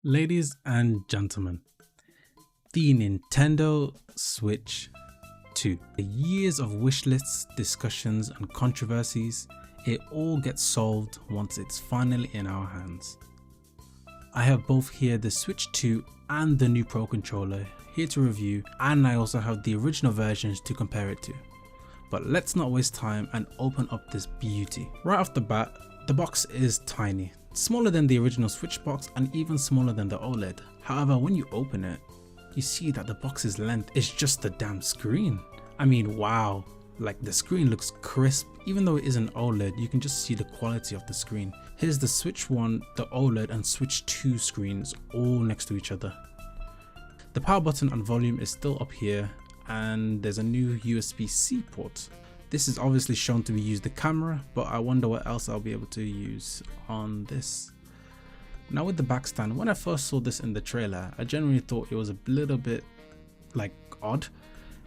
Ladies and gentlemen, the Nintendo Switch 2. The years of wish lists, discussions and controversies, it all gets solved once it's finally in our hands. I have both here the Switch 2 and the new Pro Controller here to review, and I also have the original versions to compare it to. But let's not waste time and open up this beauty. Right off the bat, the box is tiny. Smaller than the original Switch box and even smaller than the OLED. However, when you open it, you see that the box's length is just the damn screen. I mean, wow, like the screen looks crisp. Even though it is an OLED, you can just see the quality of the screen. Here's the Switch 1, the OLED and Switch 2 screens all next to each other. The power button and volume is still up here, and there's a new USB-C port. This is obviously shown to be use the camera, but I wonder what else I'll be able to use on this. Now with the back stand, when I first saw this in the trailer, I genuinely thought it was a little bit like odd.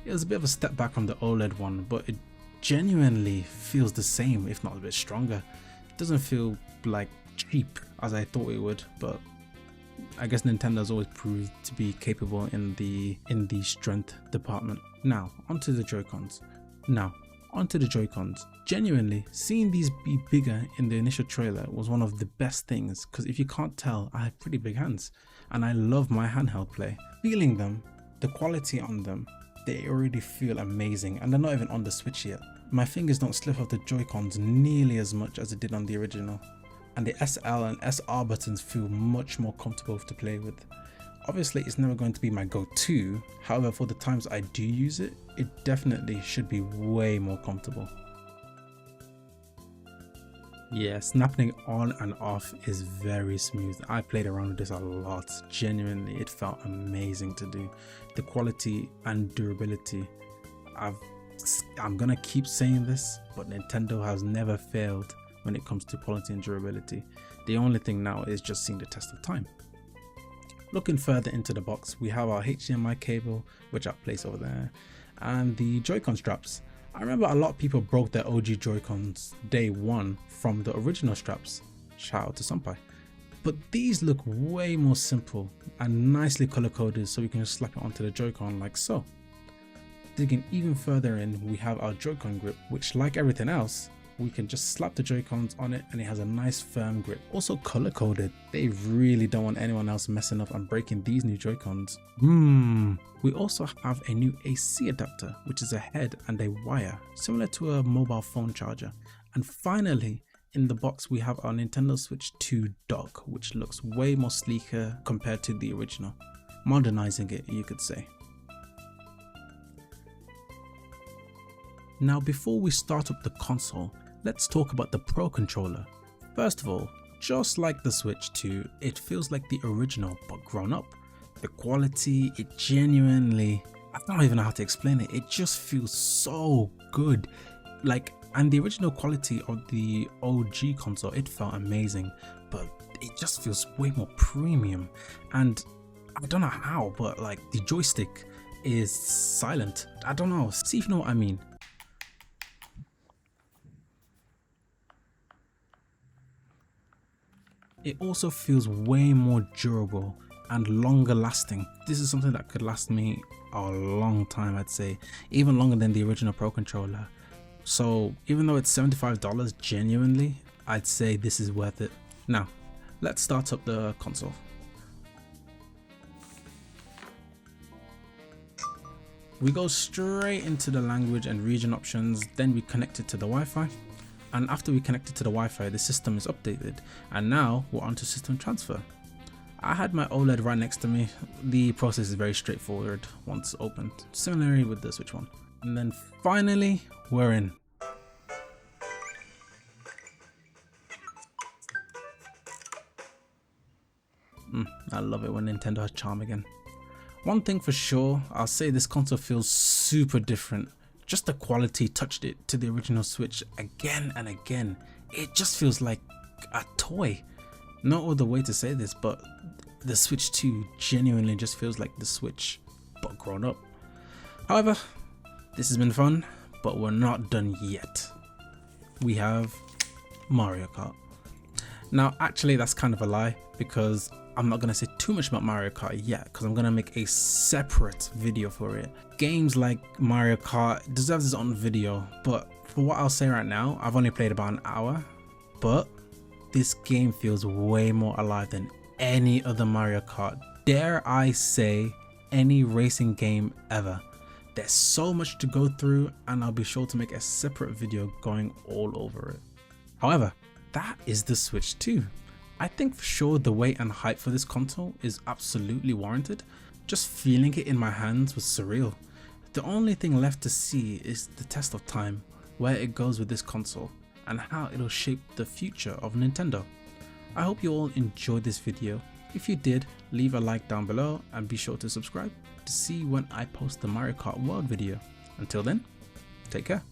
It was a bit of a step back from the OLED one, but it genuinely feels the same, if not a bit stronger. It doesn't feel like cheap as I thought it would, but I guess Nintendo's always proved to be capable in the strength department. Now onto the Joy-Cons. Genuinely, seeing these be bigger in the initial trailer was one of the best things, because if you can't tell, I have pretty big hands and I love my handheld play. Feeling them, the quality on them, they already feel amazing, and they're not even on the Switch yet. My fingers don't slip off the Joy-Cons nearly as much as it did on the original, and the SL and SR buttons feel much more comfortable to play with. Obviously it's never going to be my go-to, however for the times I do use it, it definitely should be way more comfortable. Yeah, snapping it on and off is very smooth. I played around with this a lot. Genuinely, it felt amazing to do. The quality and durability, I'm gonna keep saying this, but Nintendo has never failed when it comes to quality and durability. The only thing now is just seeing the test of time. Looking further into the box, we have our HDMI cable, which I've placed over there, and the Joy-Con straps. I remember a lot of people broke their OG Joy-Cons day one from the original straps. Shout out to Senpai. But these look way more simple and nicely color coded, so we can just slap it onto the Joy-Con like so. Digging even further in, we have our Joy-Con grip, which like everything else, we can just slap the Joy-Cons on it and it has a nice firm grip. Also color coded. They really don't want anyone else messing up and breaking these new Joy-Cons. We also have a new AC adapter, which is a head and a wire, similar to a mobile phone charger. And finally, in the box we have our Nintendo Switch 2 dock, which looks way more sleeker compared to the original. Modernizing it, you could say. Now before we start up the console, let's talk about the Pro Controller. First of all, just like the Switch 2, it feels like the original but grown up. The quality, it genuinely, I don't even know how to explain it, it just feels so good. And the original quality of the OG console, it felt amazing, but it just feels way more premium. And I don't know how, but like the joystick is silent. I don't know, see if you know what I mean. It also feels way more durable and longer lasting. This is something that could last me a long time, I'd say, even longer than the original Pro Controller. So even though it's $75 genuinely, I'd say this is worth it. Now, let's start up the console. We go straight into the language and region options, then we connect it to the Wi-Fi. And after we connect it to the Wi-Fi, the system is updated, and now we're onto system transfer. I had my OLED right next to me. The process is very straightforward once opened, similarly with the Switch 1. And then finally, we're in. I love it when Nintendo has charm again. One thing for sure, I'll say this console feels super different. Just the quality touched it to the original Switch again and again. It just feels like a toy. No other way to say this, but the Switch 2 genuinely just feels like the Switch, but grown up. However, this has been fun, but we're not done yet. We have Mario Kart. Now actually that's kind of a lie, because I'm not going to say too much about Mario Kart yet because I'm going to make a separate video for it. Games like Mario Kart deserves its own video, but for what I'll say right now, I've only played about an hour, but this game feels way more alive than any other Mario Kart. Dare I say any racing game ever. There's so much to go through, and I'll be sure to make a separate video going all over it. However, that is the Switch 2. I think for sure the wait and hype for this console is absolutely warranted. Just feeling it in my hands was surreal. The only thing left to see is the test of time, where it goes with this console and how it'll shape the future of Nintendo. I hope you all enjoyed this video. If you did, leave a like down below and be sure to subscribe to see when I post the Mario Kart World video. Until then, take care.